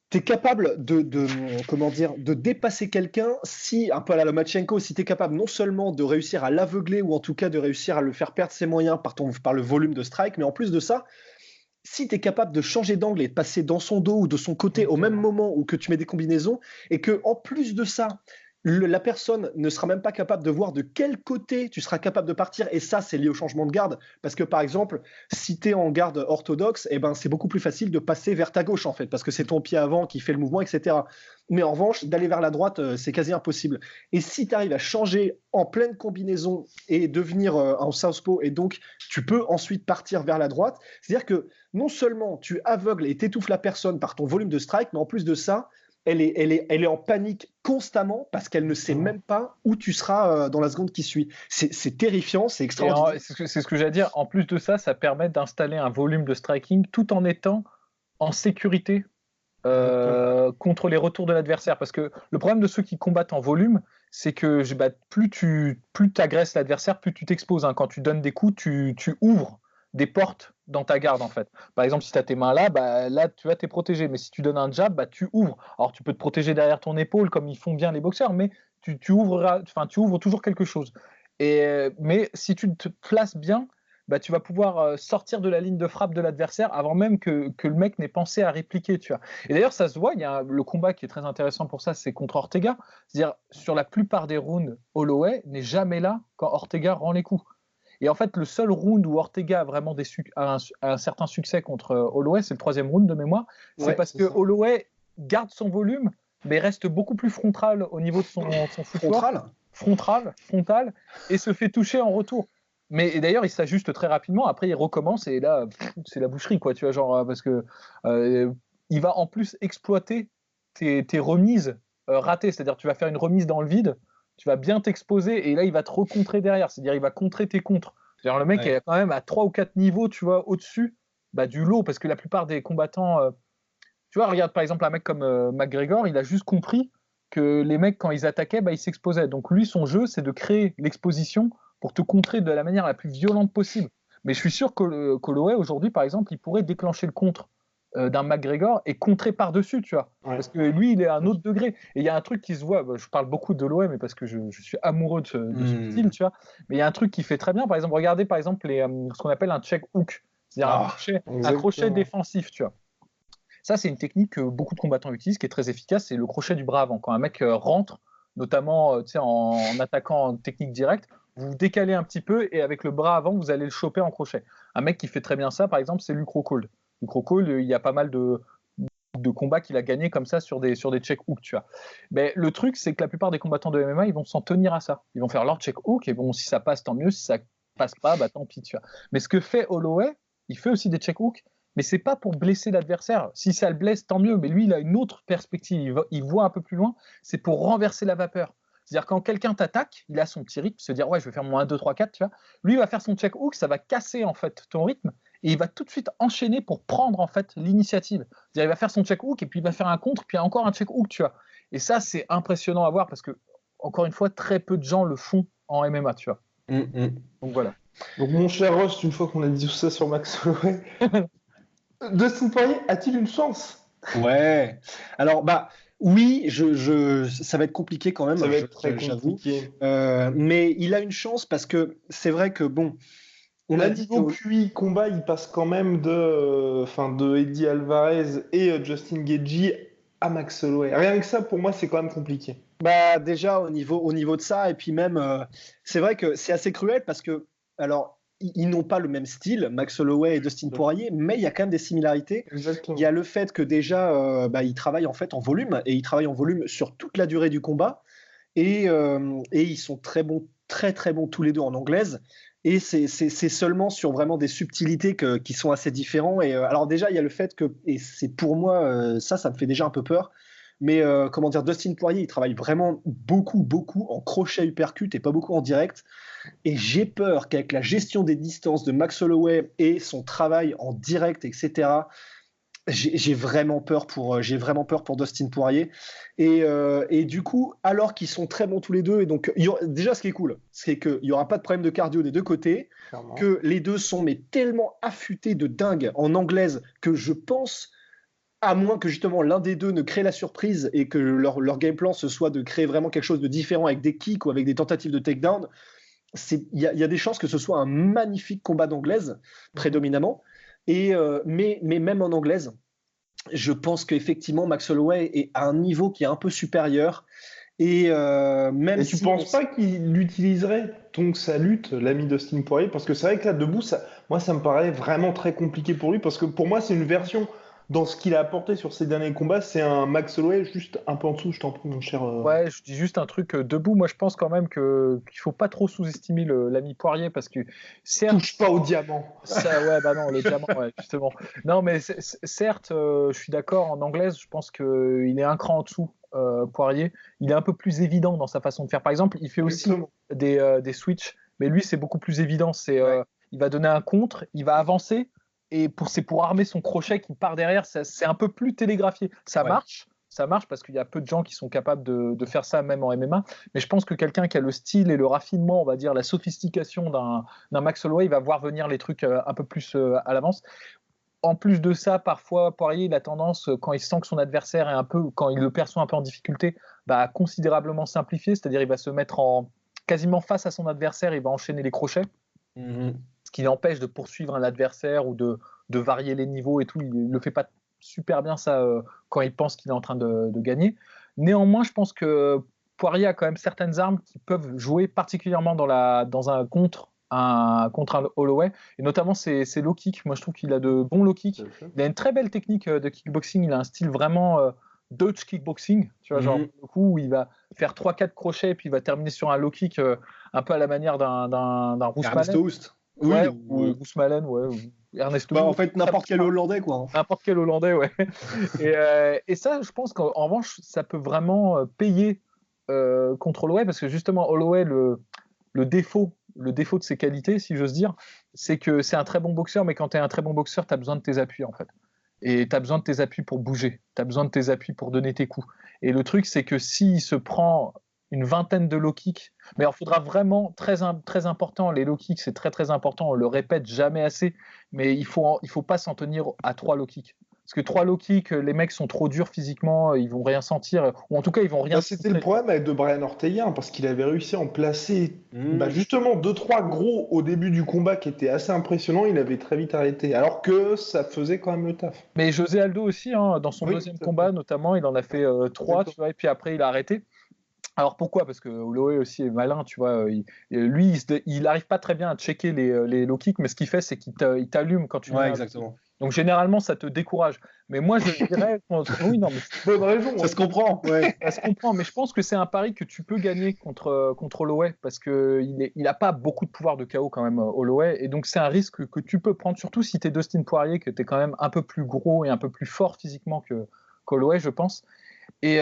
tu es capable de dépasser quelqu'un si, un peu à la Lomachenko, si tu es capable non seulement de réussir à l'aveugler ou en tout cas de réussir à le faire perdre ses moyens par le volume de strike, mais en plus de ça, si tu es capable de changer d'angle et de passer dans son dos ou de son côté au même moment où que tu mets des combinaisons et que en plus de ça, la personne ne sera même pas capable de voir de quel côté tu seras capable de partir, et ça c'est lié au changement de garde, parce que par exemple si tu es en garde orthodoxe, eh ben, c'est beaucoup plus facile de passer vers ta gauche en fait, parce que c'est ton pied avant qui fait le mouvement, etc. Mais en revanche, d'aller vers la droite, c'est quasi impossible. Et si tu arrives à changer en pleine combinaison et devenir en southpaw, et donc tu peux ensuite partir vers la droite, c'est-à-dire que non seulement tu aveugles et t'étouffes la personne par ton volume de strike, mais en plus de ça, elle est en panique constamment parce qu'elle ne sait même pas où tu seras dans la seconde qui suit. C'est terrifiant, c'est extraordinaire. C'est ce que j'allais dire. En plus de ça, ça permet d'installer un volume de striking tout en étant en sécurité contre les retours de l'adversaire. Parce que le problème de ceux qui combattent en volume, c'est que plus tu agresses l'adversaire, plus tu t'exposes. Hein. Quand tu donnes des coups, tu ouvres des portes dans ta garde, en fait. Par exemple, si tu as tes mains là, là, tu vas t'es protégé. Mais si tu donnes un jab, tu ouvres. Alors, tu peux te protéger derrière ton épaule, comme ils font bien les boxeurs, mais tu ouvres toujours quelque chose. Mais si tu te places bien, tu vas pouvoir sortir de la ligne de frappe de l'adversaire avant même que le mec n'ait pensé à répliquer, tu vois. Et d'ailleurs, ça se voit, il y a le combat qui est très intéressant pour ça, c'est contre Ortega. C'est-à-dire, sur la plupart des rounds, Holloway n'est jamais là quand Ortega rend les coups. Et en fait, le seul round où Ortega a vraiment un certain succès contre Holloway, c'est le 3e round de mémoire. C'est parce que Holloway garde son volume, mais reste beaucoup plus frontal au niveau de son footwork. Frontal, et se fait toucher en retour. Et d'ailleurs, il s'ajuste très rapidement. Après, il recommence et là, c'est la boucherie, quoi. Tu vois, genre parce que il va en plus exploiter tes remises ratées. C'est-à-dire, tu vas faire une remise dans le vide. Tu vas bien t'exposer et là il va te recontrer derrière, c'est-à-dire il va contrer tes contres. C'est-à-dire le mec est quand même à 3 ou 4 niveaux, tu vois, au-dessus du lot, parce que la plupart des combattants, tu vois, regarde par exemple un mec comme McGregor, il a juste compris que les mecs quand ils attaquaient, ils s'exposaient. Donc lui son jeu c'est de créer l'exposition pour te contrer de la manière la plus violente possible. Mais je suis sûr qu'Holloway aujourd'hui par exemple, il pourrait déclencher le contre d'un McGregor et contrer par-dessus, tu vois. Ouais. Parce que lui, il est à un autre degré. Et il y a un truc qui se voit, je parle beaucoup de l'OM, mais parce que je suis amoureux de ce style, tu vois. Mais il y a un truc qui fait très bien, par exemple, regardez par exemple ce qu'on appelle un check hook, c'est-à-dire un crochet défensif, tu vois. Ça, c'est une technique que beaucoup de combattants utilisent, qui est très efficace, c'est le crochet du bras avant. Quand un mec rentre, notamment en attaquant en technique directe, vous décalez un petit peu et avec le bras avant, vous allez le choper en crochet. Un mec qui fait très bien ça, par exemple, c'est Luke Rockhold. Luke Rockhold, il y a pas mal de combats qu'il a gagné comme ça sur des check hooks, tu vois. Mais le truc, c'est que la plupart des combattants de MMA, ils vont s'en tenir à ça. Ils vont faire leur check hook et bon, si ça passe, tant mieux. Si ça passe pas, tant pis, tu vois. Mais ce que fait Holloway, il fait aussi des check hooks, mais c'est pas pour blesser l'adversaire. Si ça le blesse, tant mieux. Mais lui, il a une autre perspective. Il voit un peu plus loin. C'est pour renverser la vapeur. C'est-à-dire quand quelqu'un t'attaque, il a son petit rythme, se dire ouais, je vais faire mon 1, 2, 3, 4, tu vois. Lui, il va faire son check hook, ça va casser en fait ton rythme. Et il va tout de suite enchaîner pour prendre en fait l'initiative. C'est-à-dire, il va faire son check hook et puis il va faire un contre, puis encore un check hook, tu vois. Et ça, c'est impressionnant à voir parce que, encore une fois, très peu de gens le font en MMA, tu vois. Donc voilà. Donc mon cher Ross, une fois qu'on a dit tout ça sur Max Holloway, Dustin Poirier a-t-il une chance? Ouais. Alors oui, ça va être compliqué quand même. Ça va être très compliqué. Mais il a une chance parce que c'est vrai que bon. On a dit niveau QI combat, il passe quand même de Eddie Alvarez et Justin Gaethje à Max Holloway. Rien que ça, pour moi, c'est quand même compliqué. Déjà au niveau de ça, et puis même, c'est vrai que c'est assez cruel parce que, alors, ils n'ont pas le même style, Max Holloway et Dustin Poirier, mais il y a quand même des similarités. Exactement. Il y a le fait que déjà, ils travaillent en fait en volume, et ils travaillent en volume sur toute la durée du combat, et ils sont très bons, très très bons tous les deux en anglaise. Et c'est seulement sur vraiment des subtilités qui sont assez différents. Et alors déjà, il y a le fait que, et c'est pour moi, ça me fait déjà un peu peur, mais comment dire, Dustin Poirier, il travaille vraiment beaucoup, beaucoup en crochet uppercut et pas beaucoup en direct. Et j'ai peur qu'avec la gestion des distances de Max Holloway et son travail en direct, etc., j'ai vraiment peur pour Dustin Poirier. Et du coup, alors qu'ils sont très bons tous les deux, et donc déjà ce qui est cool, c'est qu'il n'y aura pas de problème de cardio des deux côtés, Clairement. que les deux sont mais tellement affûtés de dingue en anglaise que je pense, à moins que justement l'un des deux ne crée la surprise et que leur game plan ce soit de créer vraiment quelque chose de différent avec des kicks ou avec des tentatives de takedown, il y a des chances que ce soit un magnifique combat d'anglaise, prédominamment. Mais même en anglaise, je pense qu'effectivement, Max Holloway est à un niveau qui est un peu supérieur. Et même Et tu si penses pas qu'il utiliserait donc sa lutte, l'ami Dustin Poirier? Parce que c'est vrai que là, debout, moi, ça me paraît vraiment très compliqué pour lui. Parce que pour moi, c'est une version dans ce qu'il a apporté sur ses derniers combats. C'est un Max Holloway juste un peu en dessous, je t'en prie, mon cher. Ouais, je dis juste un truc debout. Moi, je pense quand même qu'il faut pas trop sous-estimer l'ami Poirier parce que certes, Touche pas au diamant. ouais, bah non, le diamant, ouais, justement. Non, mais certes, je suis d'accord. En anglaise, je pense qu'il est un cran en dessous. Poirier, il est un peu plus évident dans sa façon de faire. Par exemple, il fait aussi des switches, mais lui, c'est beaucoup plus évident. Il va donner un contre, il va avancer, et c'est pour armer son crochet qui part derrière. C'est un peu plus télégraphié. Ça marche parce qu'il y a peu de gens qui sont capables de faire ça, même en MMA. Mais je pense que quelqu'un qui a le style et le raffinement, on va dire, la sophistication d'un Max Holloway, il va voir venir les trucs un peu plus à l'avance. En plus de ça, parfois, Poirier, il a tendance, quand il sent que son adversaire est quand il le perçoit un peu en difficulté, à considérablement simplifier, c'est-à-dire il va se mettre quasiment face à son adversaire, il va enchaîner les crochets, ce qui l'empêche de poursuivre un adversaire ou de varier les niveaux et tout. Il ne le fait pas super bien ça quand il pense qu'il est en train de gagner. Néanmoins, je pense que Poirier a quand même certaines armes qui peuvent jouer particulièrement dans un contre un Holloway, et notamment ses low kicks. Moi, je trouve qu'il a de bons low kicks. Il a une très belle technique de kickboxing. Il a un style vraiment Dutch kickboxing, tu vois, genre le coup où il va faire 3-4 crochets et puis il va terminer sur un low kick un peu à la manière d'un Rousmalen. Ouais, ou Rousmalen, ouais. Ernesto. En fait, n'importe quel Hollandais, quoi. N'importe quel Hollandais, ouais. Et ça, je pense qu'en revanche, ça peut vraiment payer contre Holloway, parce que justement, Holloway, le défaut de ses qualités, si j'ose dire, c'est que c'est un très bon boxeur, mais quand tu es un très bon boxeur, tu as besoin de tes appuis, en fait. Et tu as besoin de tes appuis pour bouger, tu as besoin de tes appuis pour donner tes coups. Et le truc, c'est que s'il se prend une vingtaine de low kicks, mais il faudra vraiment, très important, les low kicks, c'est très très important, on le répète jamais assez, mais il faut pas s'en tenir à 3 low kicks. Parce que 3 low kicks, les mecs sont trop durs physiquement, ils vont rien sentir, ou en tout cas ils vont rien. C'était le problème avec de Brian Ortega, parce qu'il avait réussi à en placer justement 2-3 gros au début du combat qui étaient assez impressionnants. Il avait très vite arrêté, alors que ça faisait quand même le taf. Mais José Aldo aussi, dans son deuxième combat notamment, il en a fait 3, tu vois, et puis après il a arrêté. Alors pourquoi? Parce que Holloway aussi est malin, tu vois. Il n'arrive pas très bien à checker les low kicks, mais ce qu'il fait, c'est qu'il t'allume quand tu. Ouais, exactement. Donc généralement, ça te décourage. Mais moi, je dirais, oui, non, mais bonne raison. Ça se comprend. Ouais. Ça se comprend, mais je pense que c'est un pari que tu peux gagner contre Holloway, parce que il n'a pas beaucoup de pouvoir de KO quand même, Holloway, et donc c'est un risque que tu peux prendre, surtout si tu es Dustin Poirier, que tu es quand même un peu plus gros et un peu plus fort physiquement qu'Holloway, je pense. Et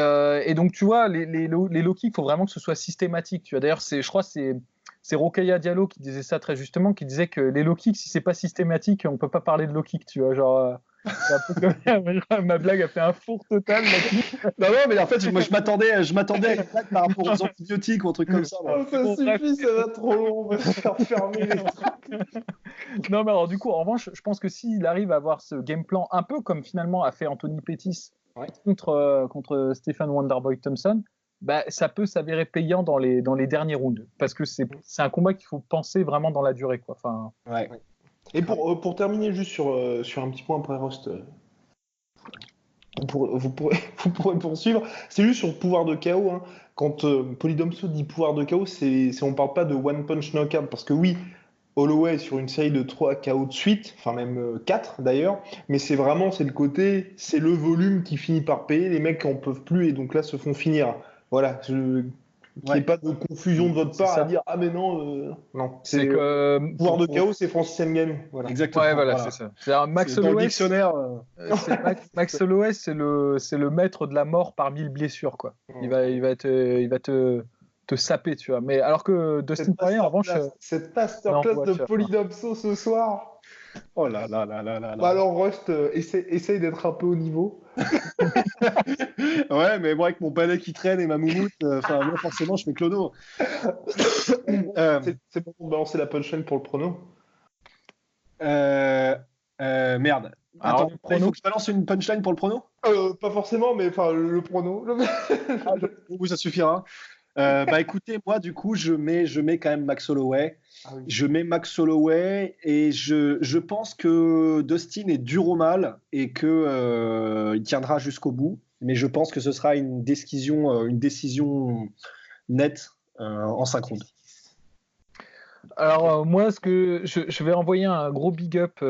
donc, tu vois, les low kicks, il faut vraiment que ce soit systématique. Tu vois. D'ailleurs, je crois que c'est Rokhaya Diallo qui disait ça très justement, qui disait que les low kicks, si c'est pas systématique, on peut pas parler de low kicks. Tu vois, genre, c'est un peu comme ma blague a fait un four total. Non, mais en fait, moi, je m'attendais à une blague par rapport aux antibiotiques ou un truc comme ça. Ça suffit, ça va trop long. On va se faire fermer les trucs. Non, mais alors, du coup, en revanche, je pense que s'il arrive à avoir ce game plan, un peu comme finalement a fait Anthony Pettis contre Stephen Wonderboy Thompson, ça peut s'avérer payant dans les derniers rounds, parce que c'est un combat qu'il faut penser vraiment dans la durée, quoi. Enfin, ouais. Et pour terminer juste sur un petit point après Rost, vous pourrez poursuivre, c'est juste sur le pouvoir de KO. Hein. Quand Polydomso dit pouvoir de KO, on parle pas de one punch knockout, parce que oui, Holloway sur une série de 3 KO de suite, enfin même 4 d'ailleurs, mais c'est le côté, c'est le volume qui finit par payer, les mecs en peuvent plus et donc là se font finir. Voilà, qu'il n'y ait pas de confusion de votre part à dire ah mais non, non. C'est que pouvoir de KO, c'est Francis Ngannou. Voilà. Exactement. Ouais, voilà, c'est ça. C'est un Max dans le Holloway. dictionnaire. Max Holloway, c'est le maître de la mort par 1000 blessures, quoi. Il va te saper, tu vois. Mais alors que Dustin Poirier, en revanche, cette masterclass de Polydomso ce soir. Oh là là là là là. Bah alors Rust, essaye d'être un peu au niveau. Ouais, mais moi avec mon balai qui traîne et ma moumoute, moi forcément je fais clodo. C'est bon de balancer la punchline pour le prono. Merde. Attends, il faut que je balance une punchline pour le prono? Pas forcément, mais enfin le prono. Oui, ça suffira. Bah écoutez, moi du coup je mets quand même Max Holloway. Ah oui. Je mets Max Holloway et je pense que Dustin est dur au mal et que il tiendra jusqu'au bout. Mais je pense que ce sera une décision nette en 5 rounds. Alors moi, je vais envoyer un gros big up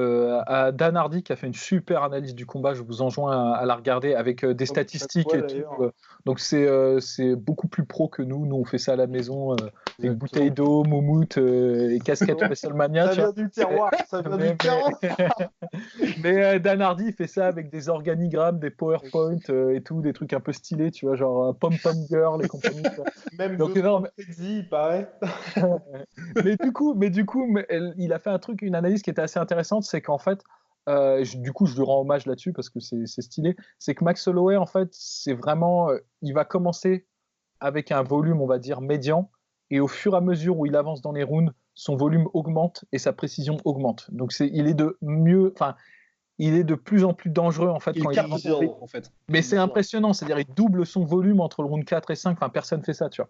à Dan Hardy qui a fait une super analyse du combat. Je vous enjoins à la regarder avec des statistiques et tout. Donc c'est beaucoup plus pro que nous. Nous on fait ça à la maison avec bouteille d'eau, moumoute et casquette WrestleMania. Ça vient du terroir. Ça vient du terroir. Mais Dan Hardy fait ça avec des organigrammes, des PowerPoint et tout, des trucs un peu stylés, tu vois, genre Pom Pom Girl et compagnie. Même donc il paraît. Mais du coup, il a fait une analyse qui était assez intéressante, c'est qu'en fait, du coup, je lui rends hommage là-dessus parce que c'est stylé. C'est que Max Holloway, en fait, c'est vraiment, il va commencer avec un volume, on va dire, médian, et au fur et à mesure où il avance dans les rounds, son volume augmente et sa précision augmente. Donc il est de plus en plus dangereux en fait. En fait. Mais c'est impressionnant, c'est-à-dire il double son volume entre le round 4 et 5, enfin personne fait ça, tu vois.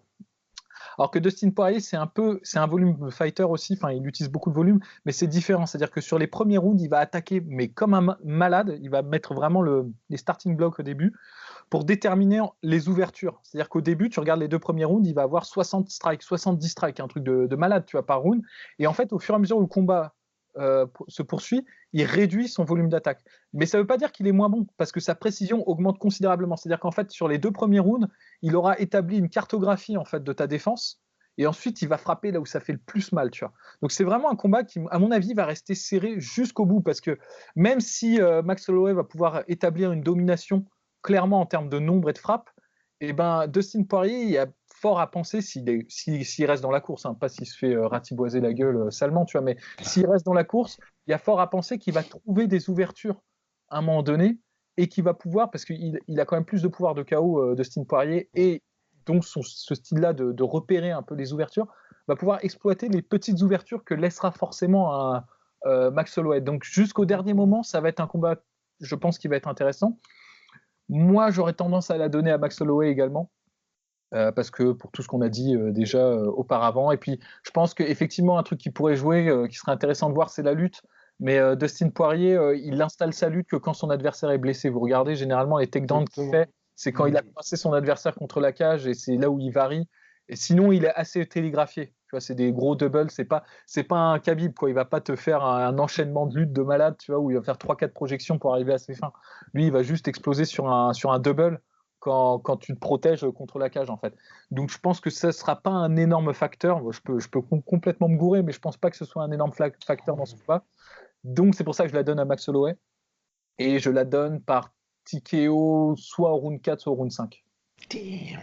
Alors que Dustin Poirier, c'est un volume fighter aussi, enfin il utilise beaucoup de volume, mais c'est différent, c'est-à-dire que sur les premiers rounds, il va attaquer, mais comme un malade, il va mettre vraiment les starting blocks au début pour déterminer les ouvertures. C'est-à-dire qu'au début, tu regardes les 2 premiers rounds, il va avoir 60 strikes, 70 strikes, un truc de malade, tu vois, par round. Et en fait, au fur et à mesure où le combat se poursuit, il réduit son volume d'attaque. Mais ça ne veut pas dire qu'il est moins bon, parce que sa précision augmente considérablement. C'est-à-dire qu'en fait, sur les 2 premiers rounds, il aura établi une cartographie en fait, de ta défense, et ensuite, il va frapper là où ça fait le plus mal. Tu vois. Donc, c'est vraiment un combat qui, à mon avis, va rester serré jusqu'au bout, parce que même si Max Holloway va pouvoir établir une domination clairement en termes de nombre et de frappe, et ben, Dustin Poirier, il y a fort à penser s'il reste dans la course, hein, pas s'il se fait ratiboiser la gueule salement, tu vois, mais s'il reste dans la course, il y a fort à penser qu'il va trouver des ouvertures à un moment donné et qu'il va pouvoir, parce qu'il a quand même plus de pouvoir de KO Dustin Poirier et donc ce style-là de repérer un peu les ouvertures, va pouvoir exploiter les petites ouvertures que laissera forcément Max Holloway. Donc jusqu'au dernier moment, ça va être un combat, je pense, qui va être intéressant. Moi, j'aurais tendance à la donner à Max Holloway également. Parce que pour tout ce qu'on a dit déjà auparavant. Et puis, je pense qu'effectivement, un truc qui pourrait jouer, qui serait intéressant de voir, c'est la lutte. Mais Dustin Poirier, il installe sa lutte que quand son adversaire est blessé. Vous regardez, généralement, les takedowns qu'il fait, c'est quand il a coincé son adversaire contre la cage et c'est là où il varie. Et sinon, il est assez télégraphié. Tu vois, c'est des gros doubles. C'est pas un Khabib, quoi. Il va pas te faire un enchaînement de lutte de malade, tu vois, où il va faire 3-4 projections pour arriver à ses fins. Lui, il va juste exploser sur un double. Quand tu te protèges contre la cage en fait. Donc je pense que ça ne sera pas un énorme facteur. Je peux complètement me gourer, mais je ne pense pas que ce soit un énorme facteur dans ce combat. Donc c'est pour ça que je la donne à Max Holloway. Et je la donne par TKO soit au round 4, soit au round 5. Damn.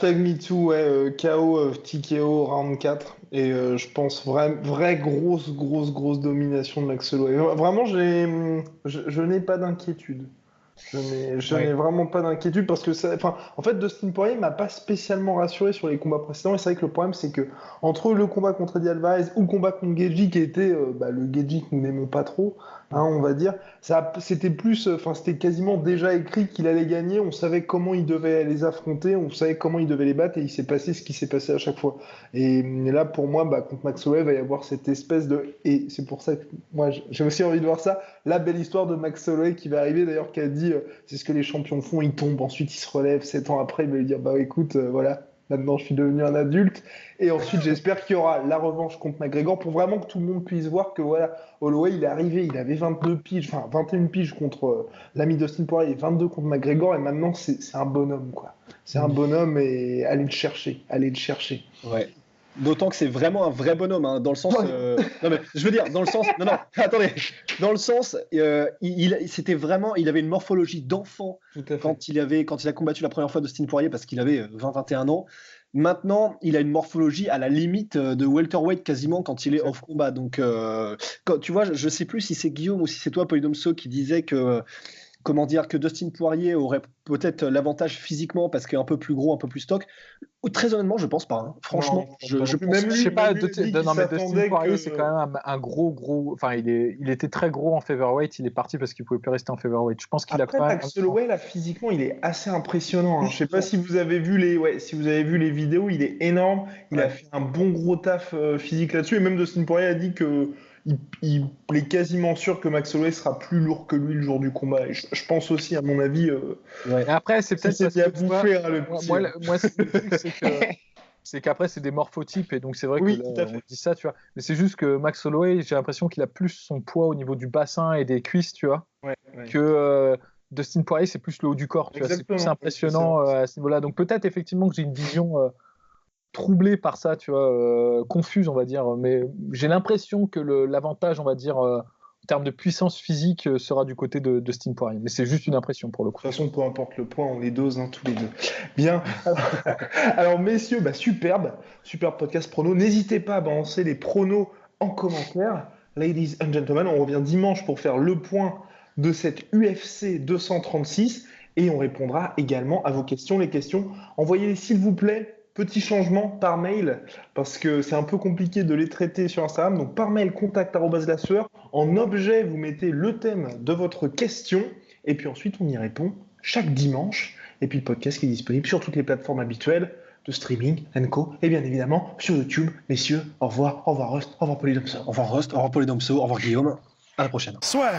#MeToo, ouais, KO, TKO, round 4. Et je pense vraie grosse domination de Max Holloway. Vraiment, je n'ai pas d'inquiétude. Je n'ai vraiment pas d'inquiétude parce que en fait, Dustin Poirier m'a pas spécialement rassuré sur les combats précédents. Et c'est vrai que le problème, c'est que entre le combat contre Eddie Alvarez ou le combat contre Gaethje, qui était le Gaethje que nous n'aimons pas trop, hein, on va dire, c'était quasiment déjà écrit qu'il allait gagner. On savait comment il devait les affronter, on savait comment il devait les battre, et il s'est passé ce qui s'est passé à chaque fois. Et là, pour moi, contre Max Holloway, il va y avoir cette espèce de, et c'est pour ça que moi, j'ai aussi envie de voir ça, la belle histoire de Max Holloway qui va arriver, d'ailleurs, qui a dit c'est ce que les champions font, ils tombent, ensuite ils se relèvent, 7 ans après, il va lui dire écoute, voilà, Maintenant, je suis devenu un adulte. Et ensuite, j'espère qu'il y aura la revanche contre McGregor pour vraiment que tout le monde puisse voir que voilà, Holloway, il est arrivé, il avait 22 piges, enfin 21 piges contre l'ami Dustin Poirier, 22 contre McGregor, et maintenant, c'est un bonhomme, quoi. C'est un bonhomme et allez le chercher, allez le chercher. Ouais. D'autant que c'est vraiment un vrai bonhomme, hein, dans le sens. Non, mais je veux dire, dans le sens. Non, attendez. Dans le sens, c'était vraiment. Il avait une morphologie d'enfant quand il a combattu la première fois Dustin Poirier parce qu'il avait 20-21 ans. Maintenant, il a une morphologie à la limite de welterweight quasiment quand il est off combat. Donc, tu vois, je sais plus si c'est Guillaume ou si c'est toi, Polydomso, qui disait que. Comment dire, que Dustin Poirier aurait peut-être l'avantage physiquement parce qu'il est un peu plus gros, un peu plus stock. Très honnêtement, je pense pas. Hein. Franchement, je pense même lui, je sais pas. Non, mais Dustin Poirier, c'est quand même un gros. Enfin, il était très gros en featherweight. Il est parti parce qu'il pouvait plus rester en featherweight. Je pense qu'il a quand même. Max Holloway, là, physiquement, il est assez impressionnant. Hein. Je sais pas si vous avez vu les vidéos. Il est énorme. Il a fait un bon gros taf physique là-dessus. Et même Dustin Poirier a dit que. Il est quasiment sûr que Max Holloway sera plus lourd que lui le jour du combat. Et je pense aussi, à mon avis. Et après, c'est peut-être parce que bouffer, moi, c'est qu'après, c'est des morphotypes. Et donc, c'est vrai que on dit ça, tu vois. Mais c'est juste que Max Holloway, j'ai l'impression qu'il a plus son poids au niveau du bassin et des cuisses, tu vois, que Dustin Poirier, c'est plus le haut du corps. Tu vois, c'est plus impressionnant à ce niveau-là. Donc, peut-être effectivement que j'ai une vision. Troublé par ça, tu vois, confuse, on va dire, mais j'ai l'impression que l'avantage, on va dire, en termes de puissance physique, sera du côté de Dustin Poirier, mais c'est juste une impression pour le coup. De toute façon, peu importe le point, on les dose tous les deux. Bien, alors messieurs, superbe podcast prono. N'hésitez pas à balancer les pronos en commentaire. Ladies and gentlemen, on revient dimanche pour faire le point de cette UFC 236 et on répondra également à vos questions. Les questions, envoyez-les s'il vous plaît. Petit changement par mail, parce que c'est un peu compliqué de les traiter sur Instagram. Donc par mail, contact@lassueur. En objet, vous mettez le thème de votre question, et puis ensuite on y répond chaque dimanche. Et puis le podcast qui est disponible sur toutes les plateformes habituelles de streaming, &co, et bien évidemment sur YouTube. Messieurs, au revoir Rust, au revoir Polydomso. Au revoir Rust, au revoir Polydomso, au revoir Guillaume. À la prochaine. Soit.